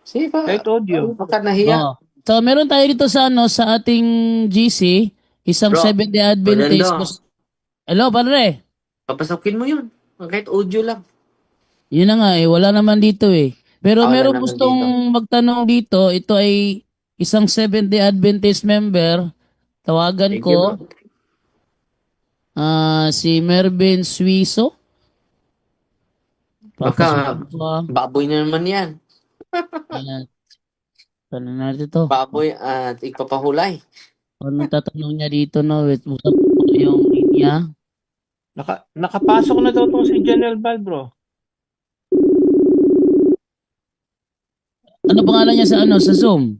Sige Kahit ka, audio. baka nahiya. Oh. So, meron tayo dito sa ano sa ating GC, isang Bro, Seventh-day Adventist. Fernando, Hello, padre. papasokin mo yun. Kahit audio lang. Yun na nga eh, wala naman dito eh. Pero Wala meron naman dito. gustong magtanong dito, ito ay isang Seventh-day Adventist member. Tawagan Sige bro. ko, si Mervin Suiso. Baka Papasokin ko. baboy na naman yan. Ayan, tanong natin to. Baboy at ipapahulay. Anong tatanong niya dito, no? Wait, usap ko yung linya. Nakapasok na daw tong si Janelle Val, bro. Ano pangalan niya sa ano, sa Zoom?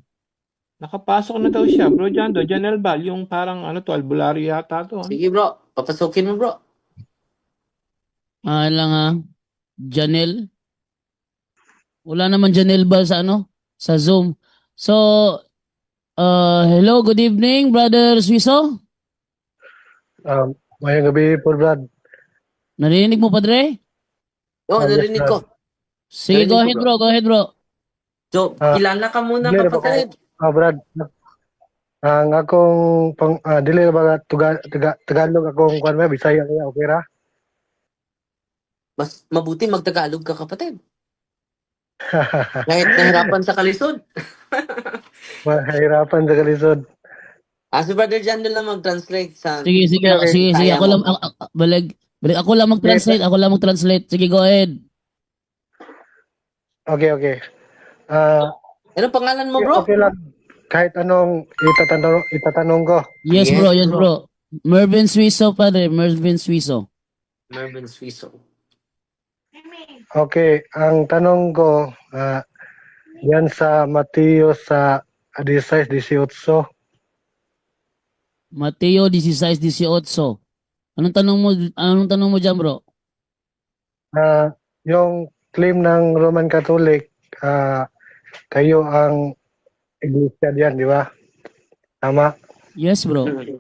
Nakapasok na daw siya, bro Jando. Janelle Val, yung parang ano to, albularyo yata to. Sige bro, papasokin mo bro. Lang Janelle. Wala naman Janelle ba sa ano? Sa Zoom. So, hello, good evening, Brother Suiso. Ngayong gabi po, Brad. Narinig mo, Padre? Oo, Yes, narinig ko. Brad. Sige, Narinig ko bro. go ahead, bro. So, Ah, kilala ka muna dili na ba ko? kapatid. Brad. Ang akong dili na ba Tagalog akong kuan ba Bisaya kaya okay ra? Mas mabuti magtagalog ka kapatid. Kahit nahirapan sa kalisod. Mahirapan sa kalisod. Si Brother John na lang mag-translate sa Sige, sige, Okay, okay. sige. kaya Ako lang, mo. balik, ako lang mag-translate, ako lang mag-translate. Sige, go ahead. Okay, okay. Ah, Ano pangalan mo bro? okay lang. Kahit anong itatanong ko. Yes, Yes, bro, yes, bro. bro. Mervin Suiso, Padre, Mervin Suiso. Mervin Suiso. Okay, ang tanong ko yan sa Mateo sa 16:18. Mateo 16:18. Anong tanong mo diyan, bro? Yung claim ng Roman Catholic, kayo ang iglesia diyan, di ba? Tama. Yes, bro. Mm.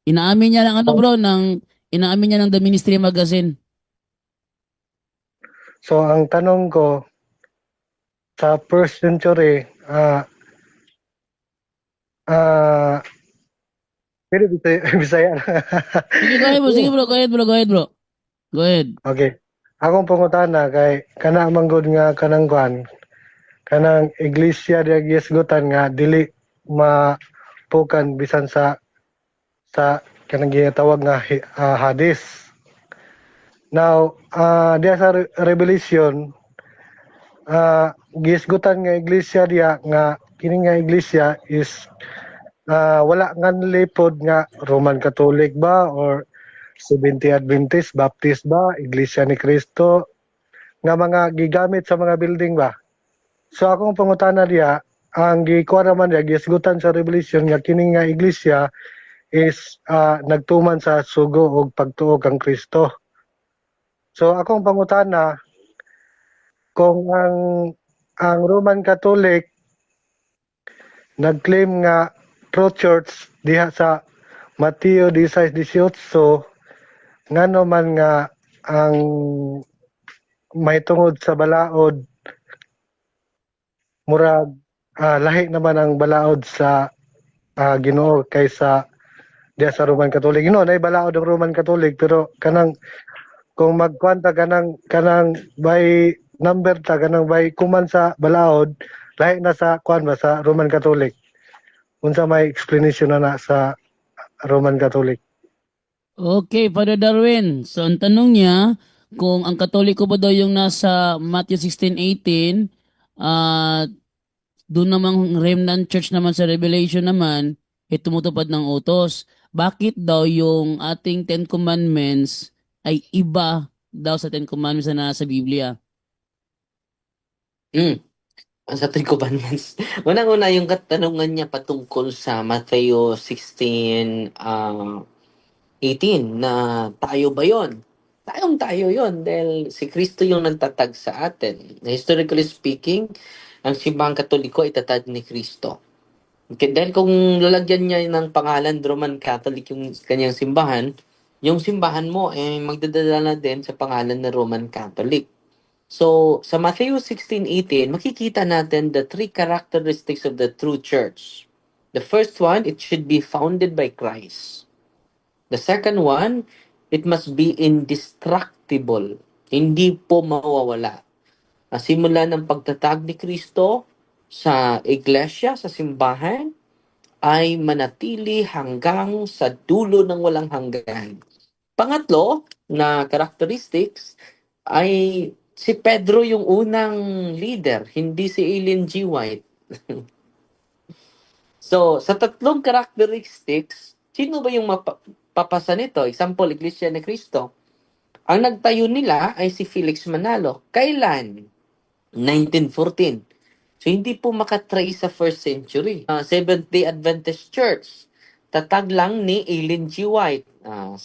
Inaamin niya ng ano, bro, inaamin niya ng The Ministry Magazine. So ang tanong ko sa first century, pero Bisaya, Bisaya. Sige, go ahead, bro. Sige, bro. Go ahead, bro. Go ahead, bro. Go ahead. Okay. Akong pangutana kay kana manggod nga kanang kwan, kanang iglesia diya gisgutan nga dili mapukan bisan sa kanang ginatawag nga hadis. Now, diya sa Revelation, gisgutan nga iglesia diya nga kini nga iglesia is wala nga nilipod nga Roman Catholic ba or Seventh-day Adventist, Baptist ba, Iglesia ni Cristo nga mga gigamit sa mga building ba. So akong pangutana diya, ang gikuha naman diya gisgutan sa Revelation nga kini nga iglesia is nagtuman sa sugo ug pagtuo kang Kristo. So akong pangutana kung ang Roman Catholic nag-claim nga pro-church diha sa Mateo 16:18 ngano man nga ang may tungod sa balaod murag lahi naman ang balaod sa Ginoo kaysa diha sa Roman Catholic. You know, nay balaod ang Roman Catholic pero kanang kung magkwanta kanang by number ta kanang by kuman sa balaod lahi na sa kwan ba sa Roman Catholic. Unsa may explanation na sa Roman Catholic? Okay, Father Darwin. So, ang tanong niya, kung ang Katoliko ba daw yung nasa Matthew 16:18, doon namang remnant church naman sa Revelation naman, tumutupad ng utos. Bakit daw yung ating Ten Commandments ay iba daw sa Ten Commandments na nasa Biblia? Sa Ten Commandments. Unang-una yung katanungan niya patungkol sa Mateo 16:18 na tayo ba yon? Tayo yon dahil si Kristo yung nagtatag sa atin. Historically speaking, ang simbahang katoliko ay tatag ni Kristo. Okay, dahil kung lalagyan niya ng pangalan Roman Catholic yung kanyang simbahan, yung simbahan mo ay magdadala din sa pangalan na Roman Catholic. So, sa Matthew 16:18, makikita natin the three characteristics of the true church. The first one, it should be founded by Christ. The second one, it must be indestructible. Hindi po mawawala. Simula ng pagtatag ni Kristo sa iglesia, sa simbahan, ay manatili hanggang sa dulo ng walang hanggan. Pangatlo na characteristics ay si Pedro yung unang leader, hindi si Ellen G. White. So, sa tatlong characteristics, sino ba yung mapapasa nito? Example, Iglesia ni Cristo. Ang nagtayo nila ay si Felix Manalo. Kailan? 1914. So, hindi po makatrace sa first century. Seventh-day Adventist Church. Tatag lang ni Ellen G. White.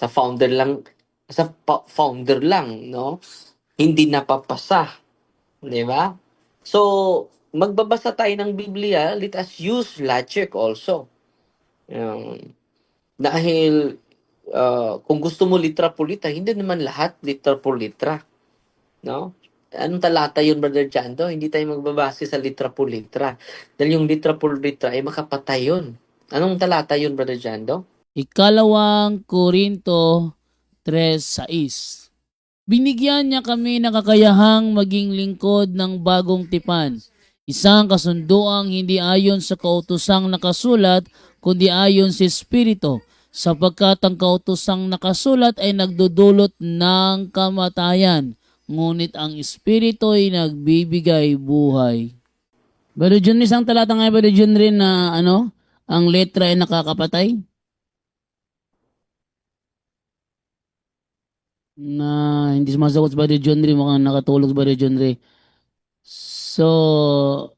Founder lang, no? Hindi napapasa. Di ba? So, magbabasa tayo ng Biblia, let us use logic also. Dahil kung gusto mo litra po litra, hindi naman lahat litra po litra. No? Anong talata yun, Brother Jando? Hindi tayo magbabase sa litra po litra. Dahil yung litra po litra ay makapatay yun. Anong talata yun, Brother Jando? Ikalawang Korinto 3:6. Binigyan niya kami ng kakayahang maging lingkod ng bagong tipan. Isang kasunduang hindi ayon sa kautosang nakasulat, kundi ayon sa Espiritu, sapagkat ang kautosang nakasulat ay nagdudulot ng kamatayan, ngunit ang Espiritu ay nagbibigay buhay. Brother John, isang talata nga, Brother John, rin na ang letra ay nakakapatay? Na hindi sumasagot sa Brother John Ray, mukhang nakatulog sa Brother John Ray. So,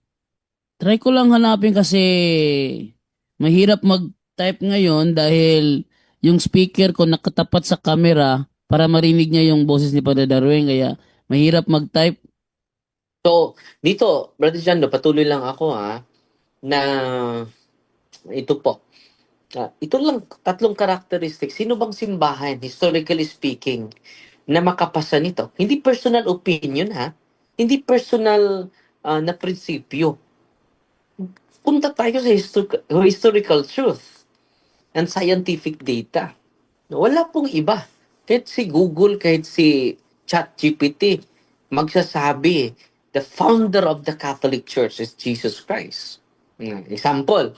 try ko lang hanapin kasi mahirap mag-type ngayon dahil yung speaker ko nakatapat sa camera para marinig niya yung boses ni Padre Darwin, kaya mahirap mag-type. So, dito, Brother Jando, patuloy lang ako na ito po. Ito lang, tatlong characteristics. Sino bang simbahan, historically speaking, na makapasa nito? Hindi personal opinion, Hindi personal na prinsipyo. Punta tayo sa historical truth and scientific data. Wala pong iba. Kahit si Google, kahit si ChatGPT, magsasabi, the founder of the Catholic Church is Jesus Christ. Example,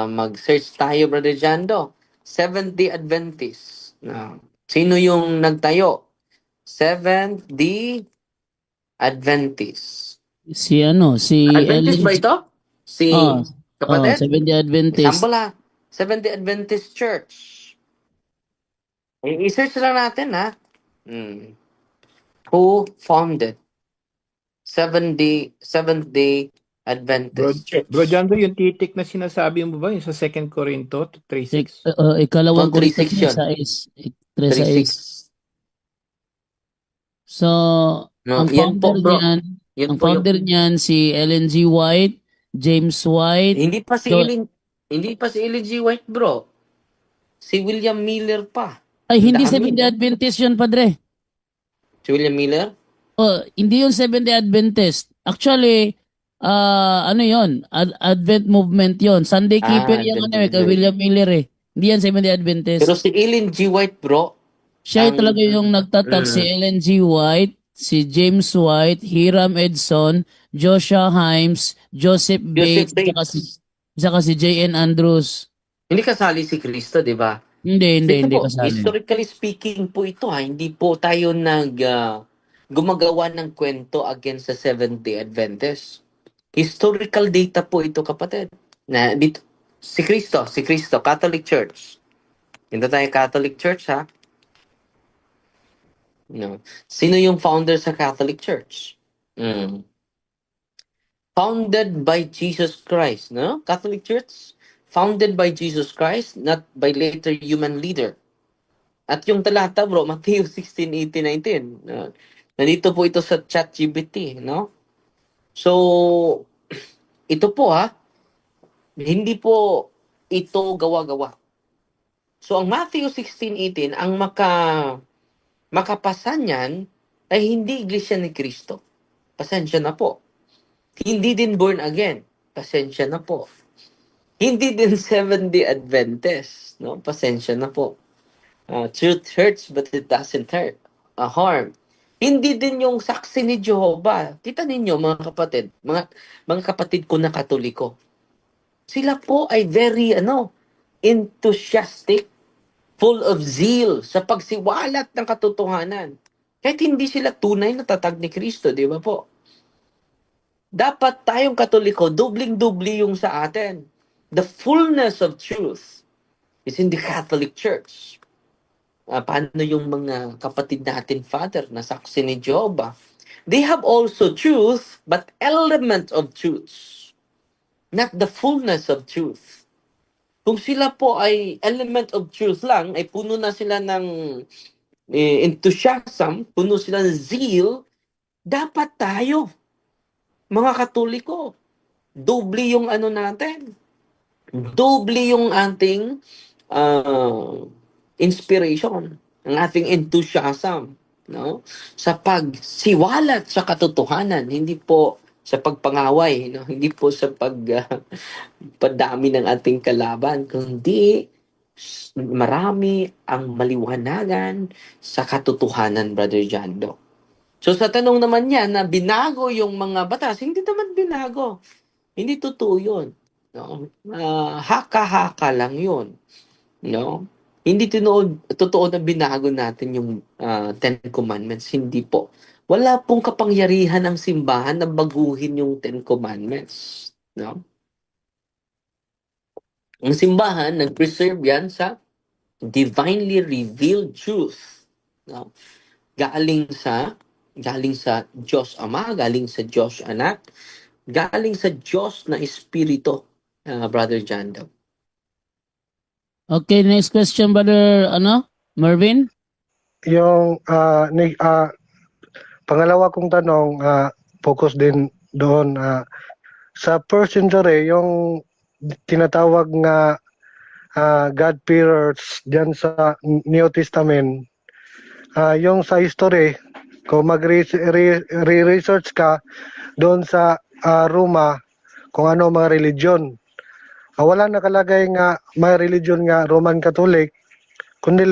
mag-search tayo, Brother Jando. Seventh-day Adventist. Sino yung nagtayo? Seventh-day Adventist. Si Adventist ba ito? Si kapatid? Seventh-day Adventist. Example Seventh-day Adventist Church. I-search lang natin Who founded Seventh-day Adventist Church? Bro Jando, yung titik na sinasabi mo ba yung sa 2 Corinto 3:6? Ikalawang Korinto 3:6 yun. 3:6. 3:6. So, ang yan po, founder bro. niyan, Yan ang po founder niyan si Ellen G. White, James White. Hindi pa si Ellen G. White, bro. Si William Miller pa. Ay, hindi Dami. Seventh-day Adventist yun, Padre. Si William Miller? Hindi yung Seventh-day Adventist. Actually, yun? Advent movement yun. Sunday Keeper yung Advent kay movement. William Miller eh. Hindi yan Seventh-day Adventist. Pero si Ellen G. White, bro, Siya talaga yung nagtatag, si Ellen G. White, si James White, Hiram Edson, Joshua Himes, Joseph Bates, saka si J.N. Andrews. Hindi kasali si Cristo, di ba? Hindi po, kasali. historically speaking po ito, hindi po tayo gumagawa ng kwento against sa Seventh-day Adventist. Historical data po ito, kapatid. Na dito, si Cristo, Catholic Church. Dito tayo Catholic Church, No. Sino yung founder sa Catholic Church? Founded by Jesus Christ, no? Catholic Church, founded by Jesus Christ, not by later human leader. At yung talata, bro, Matthew 16:18-19. Nandito po ito sa ChatGPT, no? So, ito po hindi po ito gawa-gawa. So, ang Matthew 16:18, ang makapasa niyan ay hindi Iglesia ni Cristo. pasensya na po. Hindi din born again, pasensya na po. Hindi din Seventh-day Adventist, no? Pasensya na po. Truth hurts but it doesn't hurt. Harm. Hindi din yung saksi ni Jehovah. Kita ninyo mga kapatid, mga kapatid ko na Katoliko. Sila po ay very enthusiastic, full of zeal sa pagsiwalat ng katotohanan. Kahit hindi sila tunay na tatag ni Kristo, di ba po? Dapat tayong Katoliko, dubling-dubli yung sa atin. The fullness of truth is in the Catholic Church. Paano yung mga kapatid natin, Father, na saksi ni Jehovah? They have also truth, but element of truth. Not the fullness of truth. Kung sila po ay element of truth lang, ay puno na sila ng enthusiasm, puno sila ng zeal, dapat tayo, mga Katoliko, doble yung natin. Doble yung ating inspiration, ang ating enthusiasm, no? Sa pagsiwalat sa katotohanan, hindi po sa pagpangaway, no? Hindi po sa padami ng ating kalaban, kundi marami ang maliwanagan sa katotohanan, Brother Jando. So sa tanong naman niya na binago yung mga batas, hindi naman binago. Hindi totoo yun. No? Haka-haka lang yun. No? Hindi totoo na binago natin yung Ten Commandments. Hindi po. Wala pong kapangyarihan ng simbahan na baguhin yung Ten Commandments. No? Ang simbahan, nag-preserve yan sa divinely revealed truth. No? Galing sa Diyos Ama, galing sa Diyos Anak, galing sa Diyos na Espiritu, Brother Jando. Okay, next question, Brother Marvin. Yung pangalawa kong tanong, focus din doon sa first century, yung tinatawag nga God-fearers diyan sa New Testament, yung sa history, kung mag-research ka doon sa Roma, kung ano mga religion, wala nakalagay nga may religion nga Roman Catholic, kundi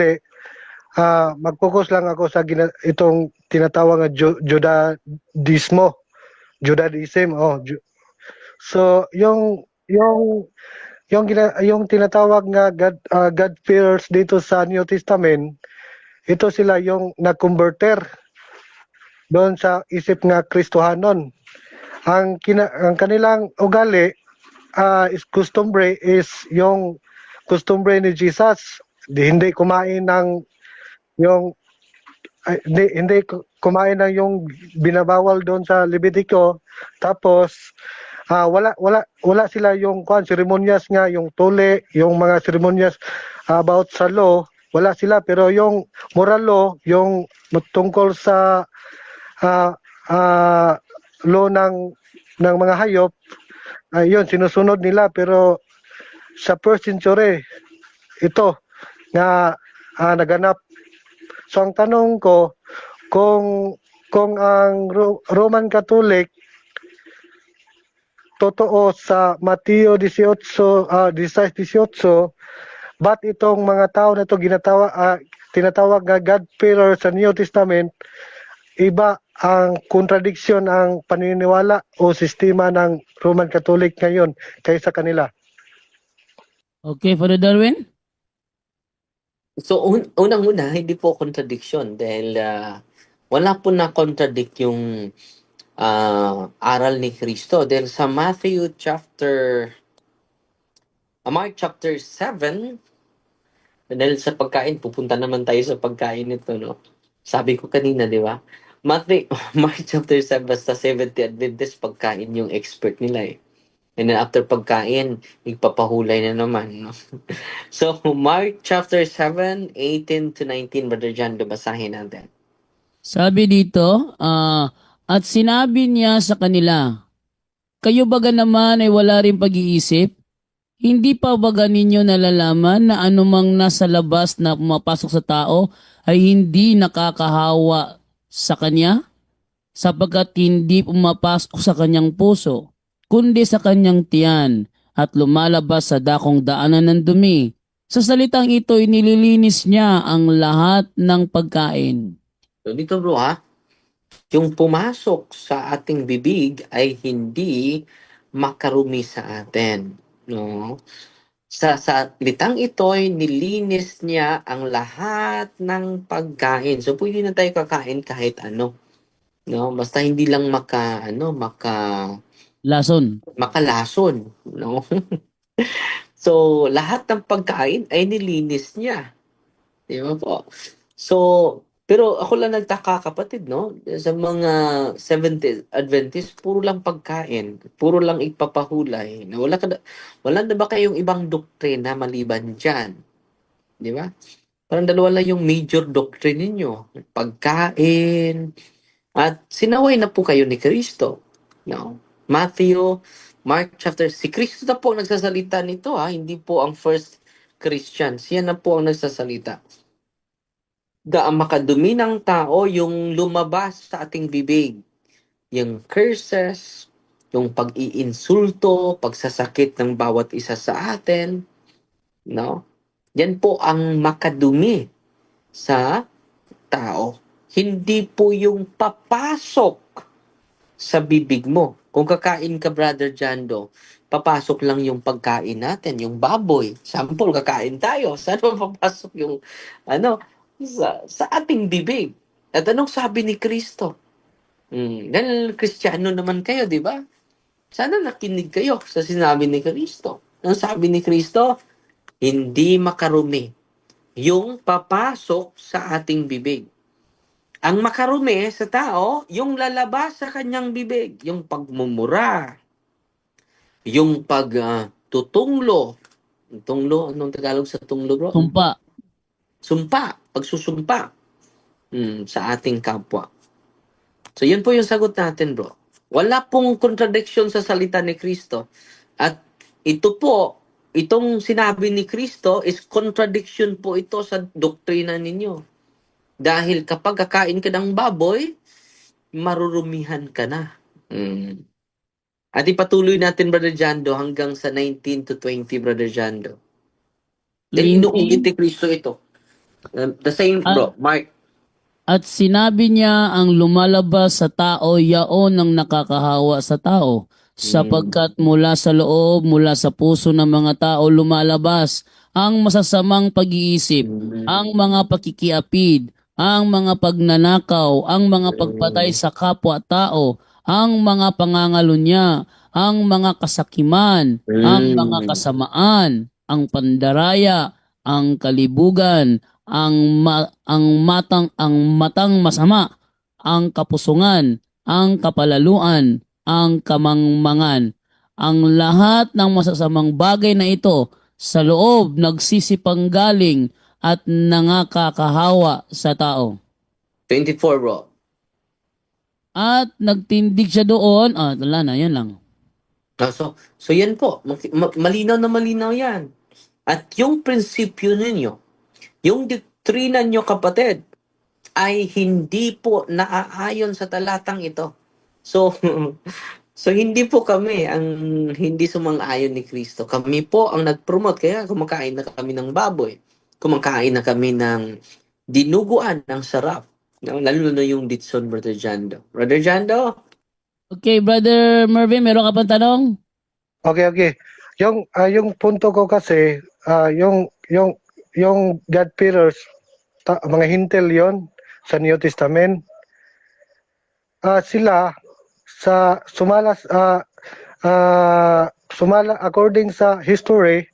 mag-focus lang ako sa itong tinatawag nga Judaism. So yung tinatawag nga God-fearers dito sa New Testament, ito sila yung nag-converter doon sa isip nga Kristohanon. Ang kanilang ugali is customary is yung customary ni Jesus. Hindi kumain ng hindi kumain ng yung binabawal doon sa Levitico. Tapos wala sila yung seremonyas nga, yung tuli, yung mga seremonyas about sa law, wala sila, pero yung moral law, yung tungkol sa law ng mga hayop, yun sinusunod nila. Pero sa first century ito nga naganap. So ang tanong ko, kung ang Roman Catholic totoo sa Mateo 16:18, ba't itong mga tao na ito tinatawag nga God-fearer sa New Testament, iba ang contradiction ang paniniwala o sistema ng Roman Catholic ngayon kaysa kanila? Okay, Father Darwin. So, unang-una, hindi po contradiction dahil wala po na contradict yung aral ni Kristo. Dahil sa Mark chapter 7, dahil sa pagkain, pupunta naman tayo sa pagkain nito, no? Sabi ko kanina, di ba? Mark chapter 7, basta Seventh-day Adventist, pagkain yung expert nila eh. And then after pagkain, igpapahulay na naman. No? So, Mark chapter 7, 18 to 19, Brother John, basahin natin. Sabi dito, at sinabi niya sa kanila, kayo baga naman ay wala rin pag-iisip? Hindi pa baga ninyo nalalaman na anumang nasa labas na pumapasok sa tao ay hindi nakakahawa sa kanya? sapagkat hindi pumapasok sa kanyang puso, kundi sa kanyang tiyan, at lumalabas sa dakong daanan ng dumi. Sa salitang ito, inililinis niya ang lahat ng pagkain. So dito bro ha, yung pumasok sa ating bibig ay hindi makarumi sa atin. No? Sa salitang ito ay nilinis niya ang lahat ng pagkain. So pwede na tayo kakain kahit ano. No? Basta hindi lang Lason. makalason. No? So lahat ng pagkain ay nilinis niya. Di ba po? So, pero ako lang nagtaka kapatid, no? Sa mga Seventh Adventist, puro lang pagkain, puro lang ipapahulay. Na wala na ba kayong ibang doktrina maliban diyan? Di ba? Parang dalawa lang yung major doctrine ninyo. Pagkain, at sinaway na po kayo ni Kristo. No? Matthew, Mark chapter, si Kristo na po ang nagsasalita nito ha, hindi po ang first Christians. Yan na po ang nagsasalita. Ang makadumi ng tao yung lumabas sa ating bibig. Yung curses, yung pag-iinsulto, pagsasakit ng bawat isa sa atin, no? Yan po ang makadumi sa tao. Hindi po yung papasok sa bibig mo. Kung kakain ka, Brother Jando, papasok lang yung pagkain natin, yung baboy. Sample, kakain tayo. Saan papasok yung, ano, sa ating bibig? At anong sabi ni Kristo? Dahil Kristiyano naman kayo, di ba? Sana nakinig kayo sa sinabi ni Kristo. Ang sabi ni Kristo, hindi makarumi yung papasok sa ating bibig. Ang makarumi sa tao, yung lalabas sa kanyang bibig, yung pagmumura, yung pagtutunglo. Tunglo, anong Tagalog sa tunglo, bro? Sumpa. Sumpa, pagsusumpa sa ating kapwa. So, yun po yung sagot natin, bro. Wala pong contradiction sa salita ni Kristo. At ito po, itong sinabi ni Kristo is contradiction po ito sa doktrina ninyo. Dahil kapag kakain ka ng baboy, marurumihan ka na. At ipatuloy natin, Brother Jando, hanggang sa 19 to 20, Brother Jando. Then inuulit ni Kristo ito. The same, bro. Mark. At sinabi niya ang lumalabas sa tao, yaon ang nakakahawa sa tao. Sapagkat mula sa loob, mula sa puso ng mga tao lumalabas ang masasamang pag-iisip, ang mga pakikiapid, ang mga pagnanakaw, ang mga pagpatay sa kapwa-tao, ang mga pangangalunya, ang mga kasakiman, ang mga kasamaan, ang pandaraya, ang kalibugan, ang matang masama, ang kapusungan, ang kapalaluan, ang kamangmangan. Ang lahat ng masasamang bagay na ito sa loob nagsisipanggaling at nangakakahawa sa tao. 24, bro. At nagtindig siya doon, wala na, yan lang. So yan po. Malinaw na malinaw yan. At yung prinsipyo ninyo, yung doktrina nyo, kapatid, ay hindi po naaayon sa talatang ito. So, so hindi po kami ang hindi sumang-ayon ni Kristo. Kami po ang nag-promote. Kaya kumakain na kami ng baboy. Kumakain na kami ng dinuguan ng sarap. No? Lalo na yung ditson, Brother Jando. Brother Jando? Okay, Brother Mervin, meron ka pang tanong? Okay. Yung punto ko kasi, yung God-fearers, mga hintel yon sa New Testament, sila sa sumala according sa history,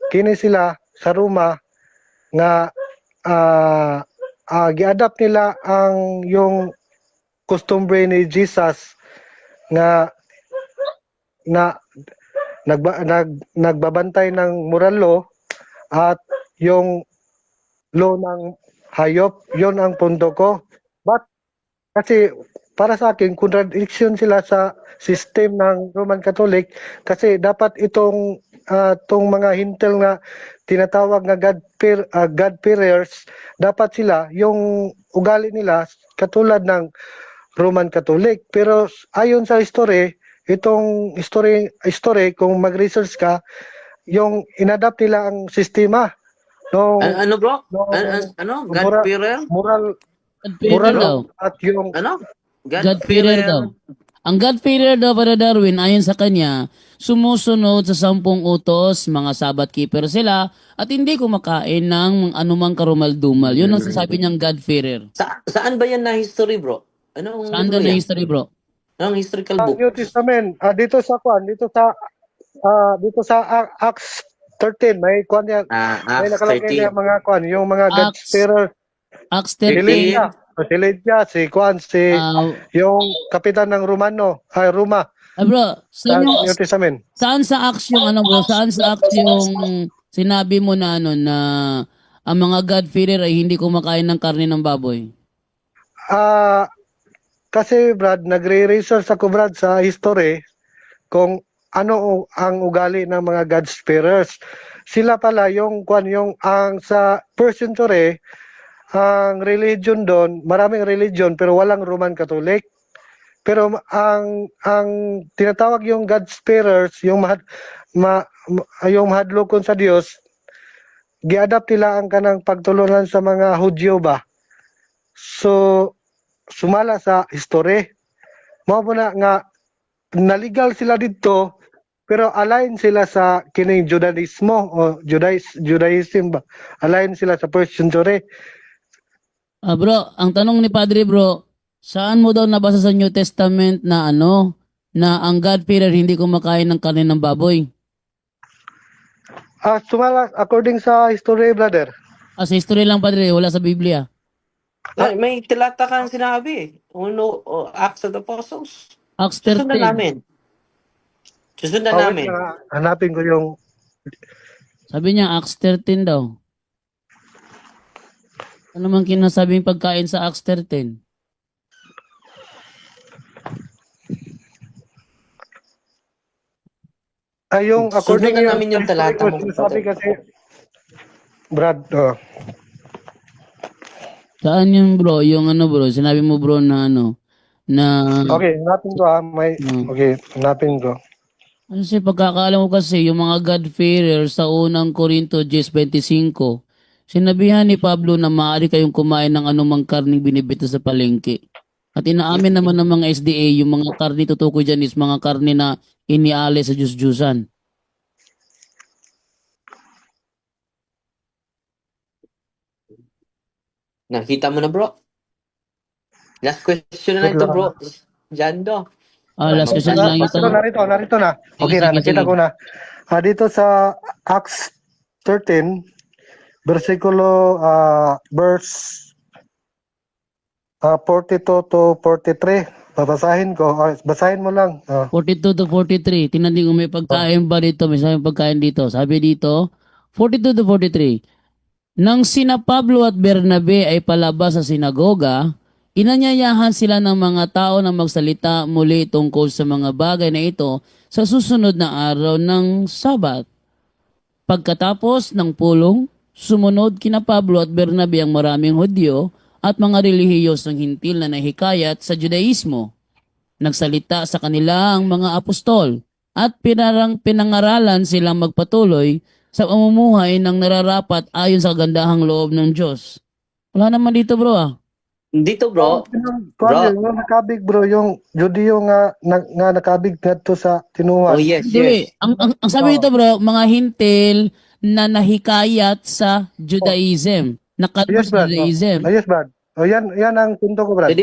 kini sila sa Roma nga gi-adapt nila ang yung customary ni Jesus nga nagbabantay ng moral law at yung law ng hayop. Yon ang punto ko. But kasi para sa akin, contradiction sila sa system ng Roman Catholic kasi dapat itong mga hintel nga tinatawag nga God-fearers, dapat sila, yung ugali nila katulad ng Roman Catholic. Pero ayon sa history, itong history kung mag-research ka, yung inadapt nila ang sistema nung Ano bro? nung Ano? moral God-fearer? moral God-fearer daw. at yung Ano? God-fearer daw. God-fearer. Ang God-fearer daw para Darwin, ayon sa kanya, sumusunod sa 10 utos, mga Sabbath keeper sila, at hindi kumakain ng anumang karumal-dumal. Yun ang sasabi niyang God-fearer. Saan ba yan na history bro? Anong Saan libro daw na yan? history, bro? Anong historical book? New Testament dito sa kwan, dito sa Acts 13 may kwan yan, may Acts nakalagay 13. na mga kwan, yung mga Acts, God-fearer, Acts si 13, Lydia, si Lydia, si kwan, si ah, yung kapitan ng Roma bro, sa saan, New Testament. saan sa Acts yung ano, bro? Saan sa Acts yung sinabi mo na ano, na ang mga God-fearer ay hindi kumakain ng karne ng baboy? Ah, kasi Brad, nagre-research ako Brad sa history kung ano ang ugali ng mga God-fearers. Sila pala yung kwan, yung ang sa first century, ang religion doon, maraming religion pero walang Roman Catholic. Pero ang tinatawag yung God-fearers, yung mahadlokon sa Dios, giadapt nila ang kanang pagtulunan sa mga Hudyo ba. So sumala sa history. Mao po na nga naligal sila dito pero align sila sa kining Judaismo o Judaism ba. Align sila sa first century. Bro, ang tanong ni Padre, bro, saan mo daw nabasa sa New Testament na ano, na ang God-fearer hindi kumakain ng karne ng baboy? Sumala according sa history brother. Sa history lang, Padre, wala sa Biblia. May tilata kang sinabi. Acts of the Apostles. Acts Susundan 13. namin. Susundan Wait namin. lang, hanapin ko yung Sabi niya, Acts 13 daw. Ano man kinasabing pagkain sa Acts 13? yung according Susundan yung namin yung history talata ko, mo. sinasabi kasi Brad, Saan yun, bro? Yung ano, bro? Sinabi mo, bro, na ano, na, okay, hanapin ko okay, hanapin ko. ano siya, pagkakaalam ko kasi, yung mga God-fearer sa unang Corinto 10:25, sinabihan ni Pablo na maaari kayong kumain ng anumang karning binibenta sa palengke. At inaamin naman ng mga SDA, yung mga karne tutukoy dyan is mga karne na iniale sa Diyos-Diyusan. Nakita mo na bro. Last question na Wait ito lang. bro. Jando. Last question lang ito. Narito na. Okay Sige, na, nakita sige. ko na. Dito sa Acts 13, versikulo, verse 42 to 43. Babasahin ko. Basahin mo lang. 42 to 43. Tinanong ko may pagkain ba dito? May sabi pagkain dito. Sabi dito, 42 to 43. Nang sina Pablo at Bernabe ay palabas sa sinagoga, inanyayahan sila ng mga tao na magsalita muli tungkol sa mga bagay na ito sa susunod na araw ng Sabat. Pagkatapos ng pulong, sumunod kina Pablo at Bernabe ang maraming Hudyo at mga relihiyos ng hintil na nahikayat sa Judaismo. Nagsalita sa kanila ang mga apostol at pinangaralan silang magpatuloy sa pamumuhay ng nararapat ayon sa kagandahang loob ng Diyos. Wala naman dito, bro. Dito bro. Yung nakabig bro, yung Judio nga nakabig ngadto sa tinuan. Oh yes, Hindi, yes. ang sabi dito, bro, mga hintil na nahikayat sa Judaism. Nakalbos Yes, sa Brad. Judaism. Yes, Brad. Yan ang punto ko, Brad.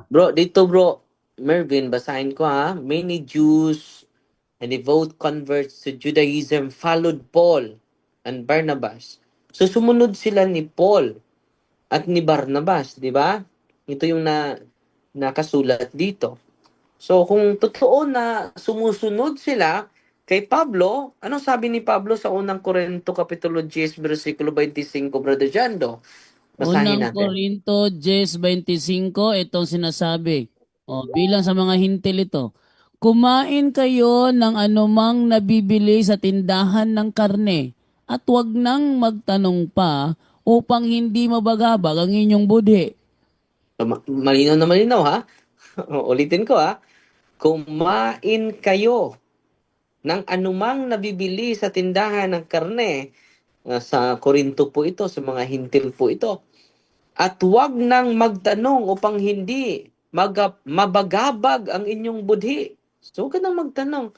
Bro, dito bro. Mervin, basahin ko ha. Many Jews and devout converts to Judaism followed Paul and Barnabas. So sumunod sila ni Paul at ni Barnabas, di ba? Ito yung nakasulat dito. So kung totoo na sumusunod sila kay Pablo, anong sabi ni Pablo sa unang Korinto kapitulo 10 versikulo 25, Brother Jando? Basahin Unang natin. Korinto 10:25, itong sinasabi. Bilang sa mga hintil ito. Kumain kayo ng anumang nabibili sa tindahan ng karne at huwag nang magtanong pa upang hindi mabagabag ang inyong budhi. So, malinaw na malinaw ha. Ulitin ko kumain kayo ng anumang nabibili sa tindahan ng karne. Sa Korinto po ito, sa mga hintil po ito. At huwag nang magtanong upang hindi mabagabag ang inyong budhi. So, huwag ka nang magtanong.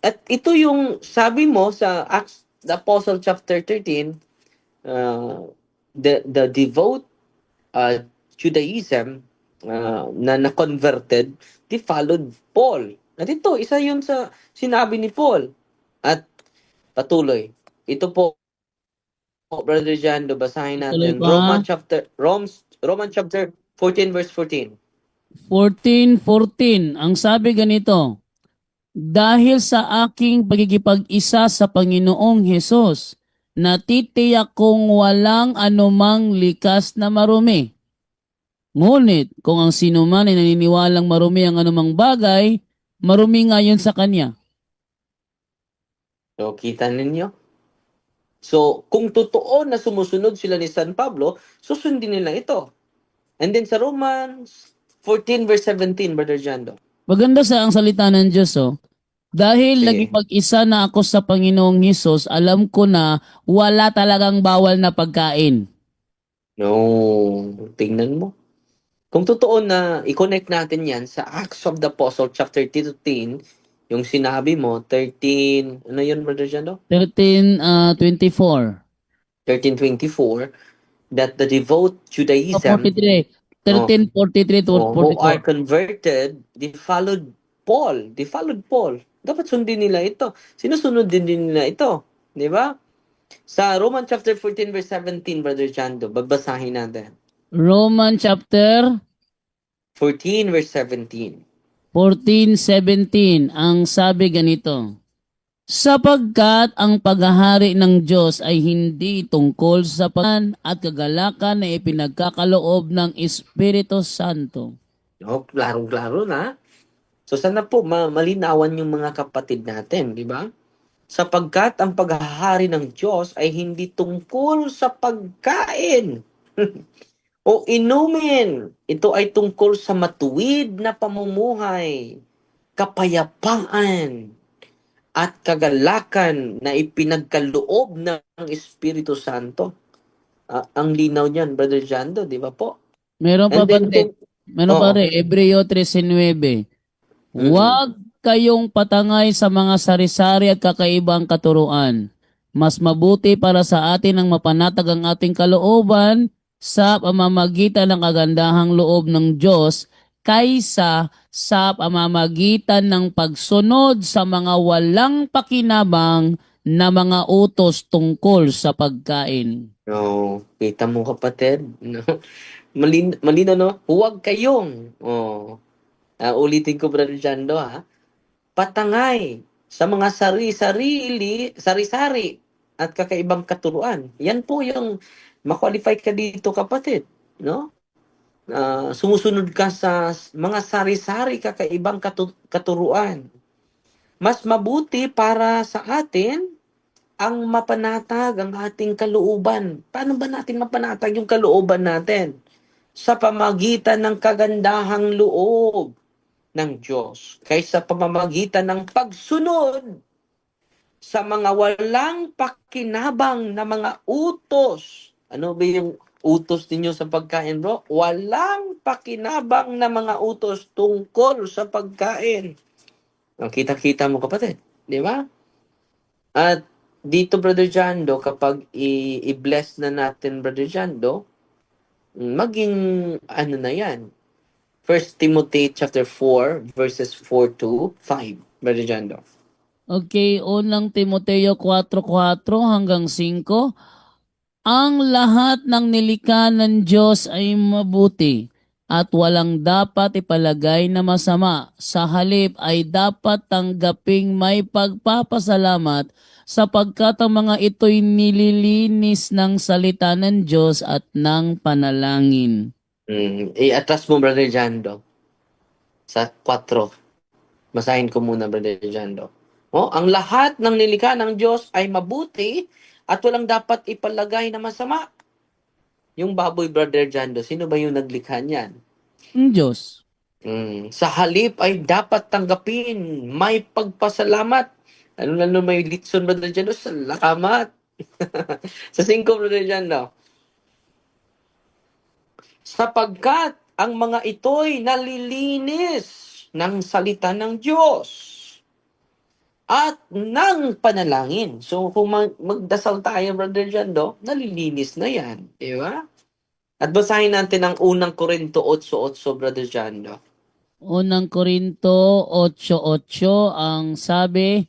At ito yung sabi mo sa Acts the Apostle chapter 13, the devout Judaism na converted, they followed Paul. At ito, isa yun sa sinabi ni Paul. At patuloy. Ito po, Brother Jando, basahin Tuloy natin. ko ha. Roman chapter 14 verse 14. 14:14. Ang sabi ganito, dahil sa aking pagkikipag-isa sa Panginoong Hesus, natitiyak kong walang anumang likas na marumi. Ngunit kung ang sino man ay naniniwalang marumi ang anumang bagay, marumi nga yun sa kanya. So, kita ninyo? So, kung totoo na sumusunod sila ni San Pablo, susundin nila ito. And then sa Romans 14 verse 17, Brother Jando. Maganda sa ang salita ng Diyos, oh. Dahil Sige. nagipag-isa na ako sa Panginoong Hesus, alam ko na wala talagang bawal na pagkain. No, tingnan mo. Kung totoo na i-connect natin yan sa Acts of the Apostle chapter 13, yung sinabi mo, 13, ano yun, Brother Jando? 13:24. 13:24, that the devout Judaism 43. 13:43 to who are 44. converted, they followed Paul. They followed Paul. Dapat sundin nila ito. Sinusunod din nila ito. Di ba? Sa Roman chapter 14 verse 17, Brother Jando, babasahin natin. Roman chapter 14 verse 17. 14:17. Ang sabi ganito, sapagkat ang paghahari ng Diyos ay hindi tungkol sa pagkain at kagalakan na ipinagkakaloob ng Espiritu Santo. No, klaro-klaro na. So sana po malinawan yung mga kapatid natin, di ba? Sapagkat ang paghahari ng Diyos ay hindi tungkol sa pagkain o inumin. Ito ay tungkol sa matuwid na pamumuhay, kapayapaan, at kagalakan na ipinagkaloob ng Espiritu Santo. Ang linaw niyan, Brother Jando, di ba po? Meron pa And then, meron pa rin, Hebreo 13:9. Huwag kayong patangay sa mga sari-sari at kakaibang katuruan. Mas mabuti para sa atin ang mapanatag ang ating kalooban sa pamamagitan ng kagandahang loob ng Diyos kaysa sa pamamagitan ng pagsunod sa mga walang pakinabang na mga utos tungkol sa pagkain. no, kita mo kapatid, no? Malino, no? Huwag kayong, ulitin ko, Brother Jando, patangay sa mga sari-sari at kakaibang katuruan. Yan po yung ma-qualify ka dito, kapatid, no? Sumusunod ka sa mga sari-sari kakaibang katuruan. Mas mabuti para sa atin ang mapanatag ang ating kalooban. Paano ba natin mapanatag yung kalooban natin? Sa pamagitan ng kagandahang loob ng Diyos, kaysa pamamagitan ng pagsunod sa mga walang pakinabang na mga utos. Ano ba yung utos ninyo sa pagkain, bro? Walang pakinabang na mga utos tungkol sa pagkain. Kita-kita mo, kapatid. Di ba? At dito, Brother Jando, kapag i-bless na natin, Brother Jando, maging ano na yan. 1 Timothy chapter 4 verses 4 to 5, Brother Jando. Okay, unang Timoteo 4:4 hanggang 5. Ang lahat ng nilikha ng Diyos ay mabuti at walang dapat ipalagay na masama. Sa halip ay dapat tanggaping may pagpapasalamat sapagkat ang mga ito'y nililinis ng salita ng Diyos at ng panalangin. I-atras mo, Brother Jando. Sa 4. Basahin ko muna, Brother Jando. Ang lahat ng nilikha ng Diyos ay mabuti at walang dapat ipalagay na masama. Yung baboy, Brother Jando, sino ba yung naglikha niyan? Ang Diyos. Sa halip ay dapat tanggapin, may pagpasalamat. Ano may litson Brother Jando? Salamat. Sa 5 Brother Jando. Sapagkat ang mga ito'y nalilinis ng salita ng Diyos at ng panalangin. So, kung magdasal tayo, Brother Jando, nalilinis na yan. Di ba? At basahin natin ang unang Korinto 8:8, Brother Jando. Unang Korinto 8:8 ang sabi,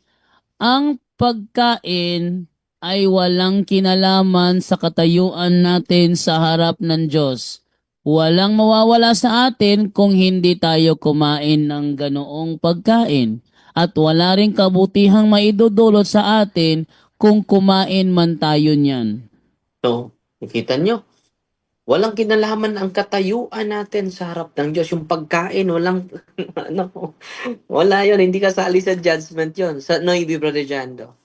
ang pagkain ay walang kinalaman sa katayuan natin sa harap ng Diyos. Walang mawawala sa atin kung hindi tayo kumain ng ganoong pagkain. At wala ring kabutihang maidudulot sa atin kung kumain man tayo niyan. So, nakita nyo? Walang kinalaman ang katayuan natin sa harap ng Diyos. Yung pagkain, walang, wala yon, hindi kasali sa judgment yon. Sa Noibi, Brother Jando.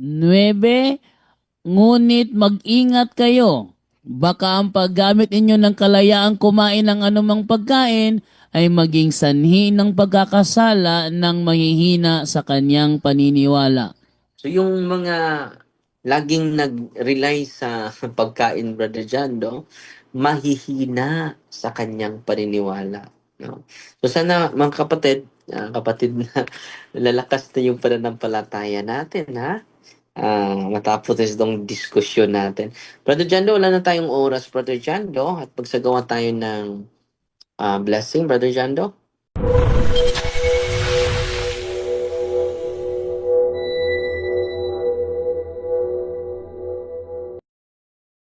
9. Ngunit mag-ingat kayo. Baka ang paggamit ninyo ng kalayaang kumain ng anumang pagkain ay maging sanhi ng pagkakasala ng mahihina sa kanyang paniniwala. So, yung mga laging nag-rely sa pagkain, Brother Jando, mahihina sa kanyang paniniwala. No? So, sana, mga kapatid na lalakas na yung pananampalataya natin, ha? Matapos itong diskusyon natin. Brother Jando, wala na tayong oras, Brother Jando, at pagsagawa tayo ng blessing, Brother Jando.